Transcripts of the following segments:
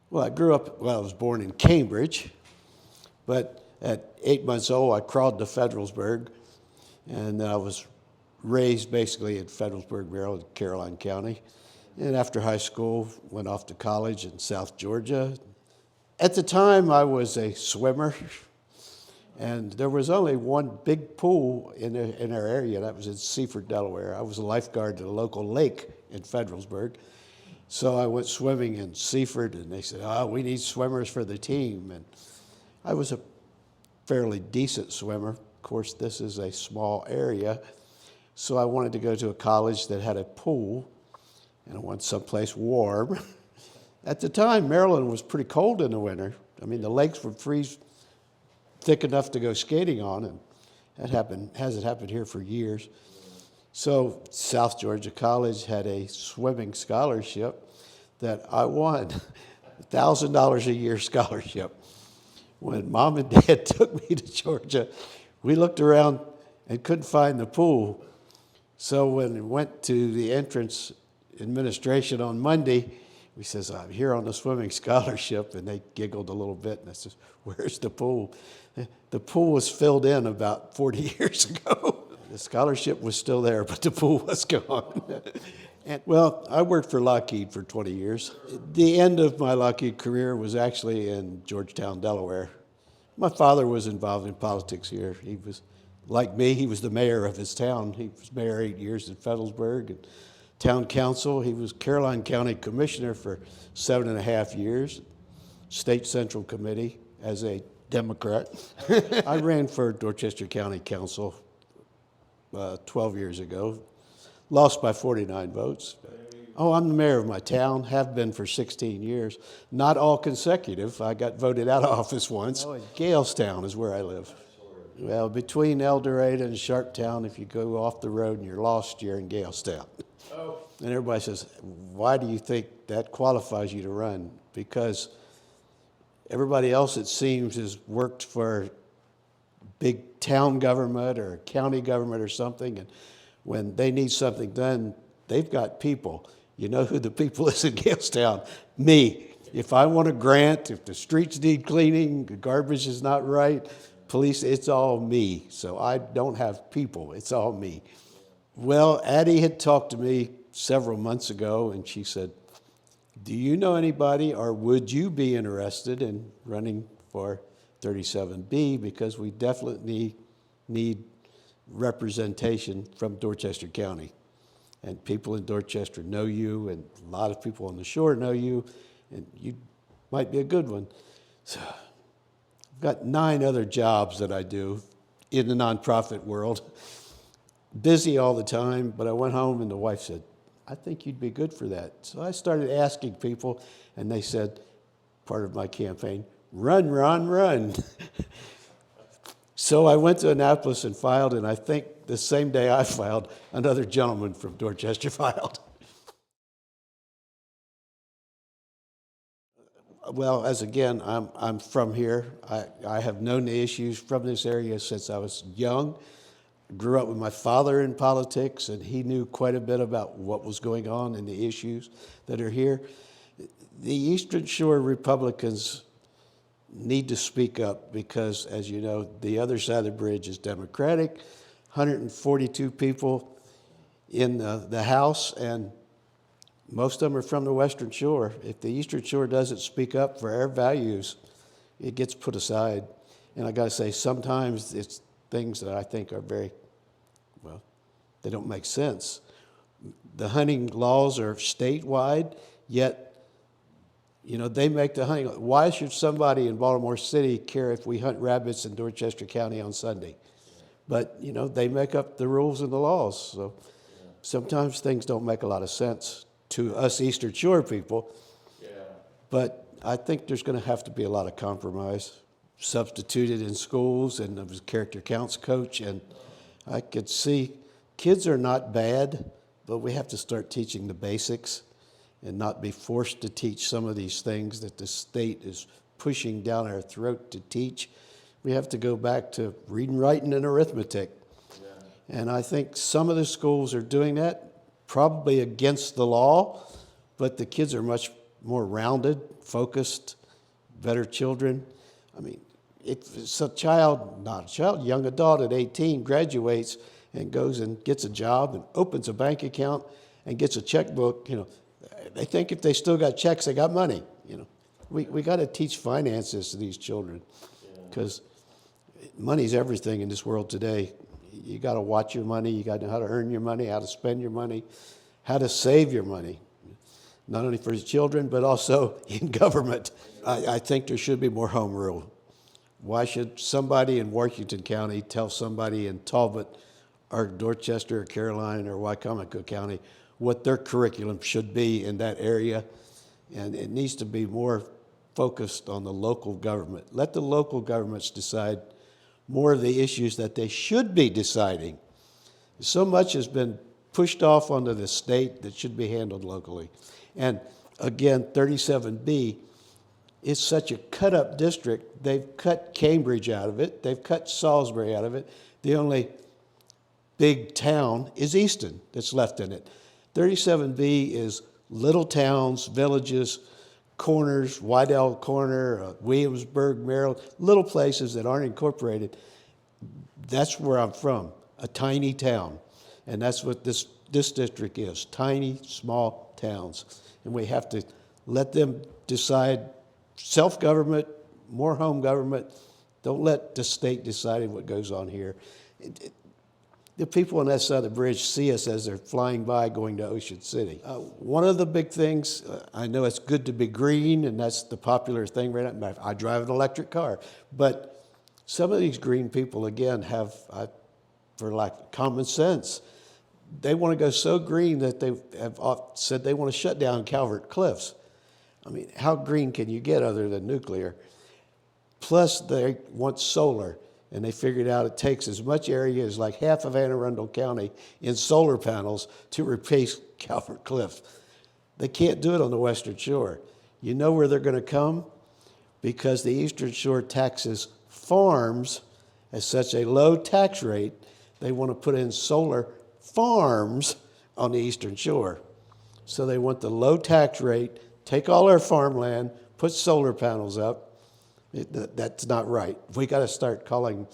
Well, I was born in Cambridge, but at 8 months old, I crawled to Federalsburg, and I was raised basically in Federalsburg, Maryland, Caroline County. And after high school, went off to college in South Georgia. At the time, I was a swimmer, and there was only one big pool in our area. That was in Seaford, Delaware. I was a lifeguard at a local lake in Federalsburg. So I went swimming in Seaford, and they said, "Oh, we need swimmers for the team." And I was a fairly decent swimmer. Of course, this is a small area, so I wanted to go to a college that had a pool, and I wanted someplace warm. At the time, Maryland was pretty cold in the winter. I mean, the lakes would freeze thick enough to go skating on, and that hasn't happened here for years. So South Georgia College had a swimming scholarship that I won, $1,000 a year scholarship. When Mom and Dad took me to Georgia, we looked around and couldn't find the pool. So when we went to the entrance administration on Monday, we says, "I'm here on the swimming scholarship," and they giggled a little bit, and I says, "Where's the pool?" The pool was filled in about 40 years ago. The scholarship was still there, but the pool was gone. Well, I worked for Lockheed for 20 years. The end of my Lockheed career was actually in Georgetown, Delaware. My father was involved in politics here. He was, like me, he was the mayor of his town. He was mayor 8 years in Federalsburg and town council. He was Caroline County commissioner for 7.5 years, state central committee as a Democrat. I ran for Dorchester County Council 12 years ago, lost by 49 votes. Oh, I'm the mayor of my town, have been for 16 years. Not all consecutive. I got voted out of office once. Galestown is where I live. Well, between El Dorado and Sharptown, if you go off the road and you're lost, you're in Galestown. Oh. And everybody says, "Why do you think that qualifies you to run?" Because everybody else, it seems, has worked for big town government or county government or something, and when they need something done, they've got people. You know who the people is in Galestown? Me. If I want a grant, if the streets need cleaning, the garbage is not right, police, it's all me. So I don't have people, it's all me. Well, Addie had talked to me several months ago, and she said, "Do you know anybody, or would you be interested in running for 37B, because we definitely need representation from Dorchester County. And people in Dorchester know you, and a lot of people on the shore know you, and you might be a good one." So I've got 9 other jobs that I do in the nonprofit world. Busy all the time, but I went home and the wife said, "I think you'd be good for that." So I started asking people, and they said, part of my campaign, "Run, Ron, run." So I went to Annapolis and filed, and I think the same day I filed, another gentleman from Dorchester filed. Well, I'm from here. I have known the issues from this area since I was young. Grew up with my father in politics, and he knew quite a bit about what was going on and the issues that are here. The Eastern Shore Republicans need to speak up because, as you know, the other side of the bridge is Democratic, 142 people in the House, and most of them are from the Western Shore. If the Eastern Shore doesn't speak up for our values, it gets put aside. And I got to say, sometimes it's things that I think are they don't make sense. The hunting laws are statewide, yet they make the hunting. Why should somebody in Baltimore City care if we hunt rabbits in Dorchester County on Sunday? But, they make up the rules and the laws. So sometimes things don't make a lot of sense to us Eastern Shore people. Yeah. But I think there's going to have to be a lot of compromise. Substituted in schools, and I was a character counts coach, and I could see kids are not bad, but we have to start teaching the basics and not be forced to teach some of these things that the state is pushing down our throat to teach. We have to go back to reading, writing, and arithmetic. Yeah. And I think some of the schools are doing that, probably against the law, but the kids are much more rounded, focused, better children. I mean, if it's a child, not a child, young adult at 18 graduates and goes and gets a job and opens a bank account and gets a checkbook, they think if they still got checks, they got money. We got to teach finances to these children, because money's everything in this world today. You got to watch your money. You got to know how to earn your money, how to spend your money, how to save your money, not only for the children, but also in government. I think there should be more home rule. Why should somebody in Washington County tell somebody in Talbot or Dorchester or Caroline or Wycomico County what their curriculum should be in that area? And it needs to be more focused on the local government. Let the local governments decide more of the issues that they should be deciding. So much has been pushed off onto the state that should be handled locally. And again, 37B is such a cut-up district. They've cut Cambridge out of it. They've cut Salisbury out of it. The only big town is Easton that's left in it. 37B is little towns, villages, corners, Wydell Corner, Williamsburg, Maryland, little places that aren't incorporated. That's where I'm from, a tiny town. And that's what this district is, tiny, small towns. And we have to let them decide self-government, more home government. Don't let the state decide what goes on here. The people on that side of the bridge see us as they're flying by going to Ocean City. One of the big things, I know it's good to be green, and that's the popular thing right now. I drive an electric car. But some of these green people, again, have, for lack common sense. They want to go so green that they have said they want to shut down Calvert Cliffs. I mean, how green can you get other than nuclear? Plus, they want solar. And they figured out it takes as much area as like half of Anne Arundel County in solar panels to replace Calvert Cliff. They can't do it on the Western Shore. You know where they're going to come? Because the Eastern Shore taxes farms at such a low tax rate, they want to put in solar farms on the Eastern Shore. So they want the low tax rate, take all our farmland, put solar panels up. That's not right. We got to start calling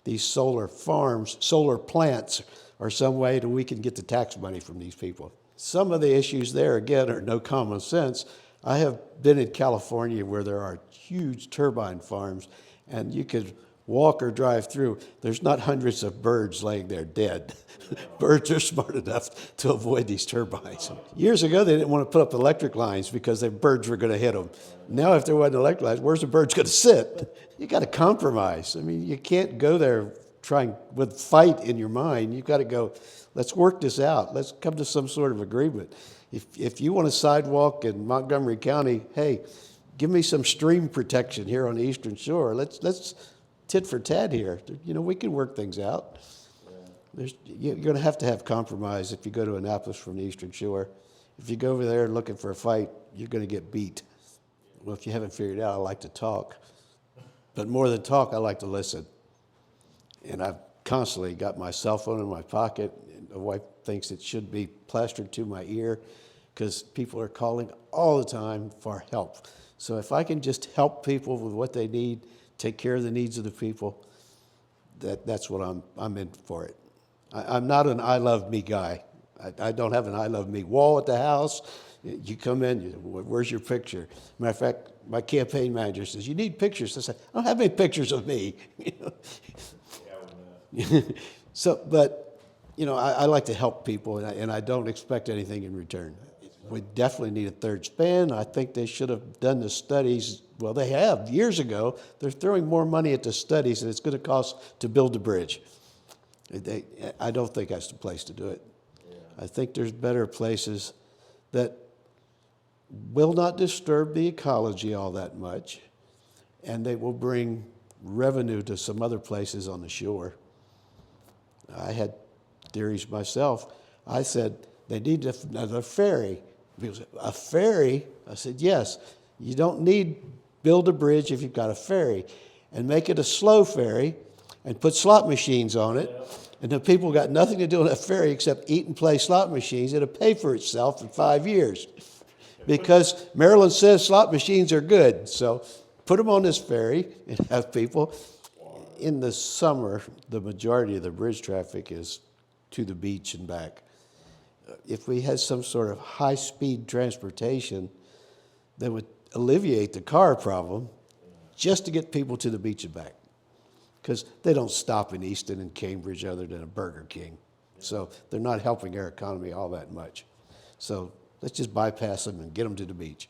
these solar farms, solar plants, or some way that we can get the tax money from these people. Some of the issues there, again, are no common sense. I have been in California where there are huge turbine farms, and you could walk or drive through. There's not hundreds of birds laying there dead. Birds are smart enough to avoid these turbines. Years ago, they didn't want to put up electric lines because the birds were going to hit them. Now, if there wasn't electric lines, where's the birds going to sit? You got to compromise. I mean, you can't go there trying with fight in your mind. You've got to go, let's work this out. Let's come to some sort of agreement. If you want a sidewalk in Montgomery County, hey, give me some stream protection here on the Eastern Shore. Let's tit for tat here. We can work things out. You're going to have compromise if you go to Annapolis from the Eastern Shore. If you go over there looking for a fight, you're going to get beat. Well, if you haven't figured it out, I like to talk. But more than talk, I like to listen. And I've constantly got my cell phone in my pocket. And my wife thinks it should be plastered to my ear because people are calling all the time for help. So if I can just help people with what they need, take care of the needs of the people, that's what I'm in for it. I'm not an I love me guy. I don't have an I love me wall at the house. You come in, where's your picture? Matter of fact, my campaign manager says, you need pictures. I said, I don't have any pictures of me. So, but, I like to help people, and I don't expect anything in return. We definitely need a third span. I think they should have done the studies. Well, they have years ago. They're throwing more money at the studies than it's going to cost to build the bridge. I don't think that's the place to do it. Yeah. I think there's better places that will not disturb the ecology all that much, and they will bring revenue to some other places on the shore. I had theories myself. I said, they need another ferry. People said, a ferry? I said, yes. You don't build a bridge if you've got a ferry. And make it a slow ferry and put slot machines on it. And the people got nothing to do on that ferry except eat and play slot machines. It'll pay for itself in 5 years. because Maryland says slot machines are good. So put them on this ferry and have people. In the summer, the majority of the bridge traffic is to the beach and back. If we had some sort of high-speed transportation that would alleviate the car problem just to get people to the beach and back. Because they don't stop in Easton and Cambridge other than a Burger King. So they're not helping our economy all that much. So let's just bypass them and get them to the beach.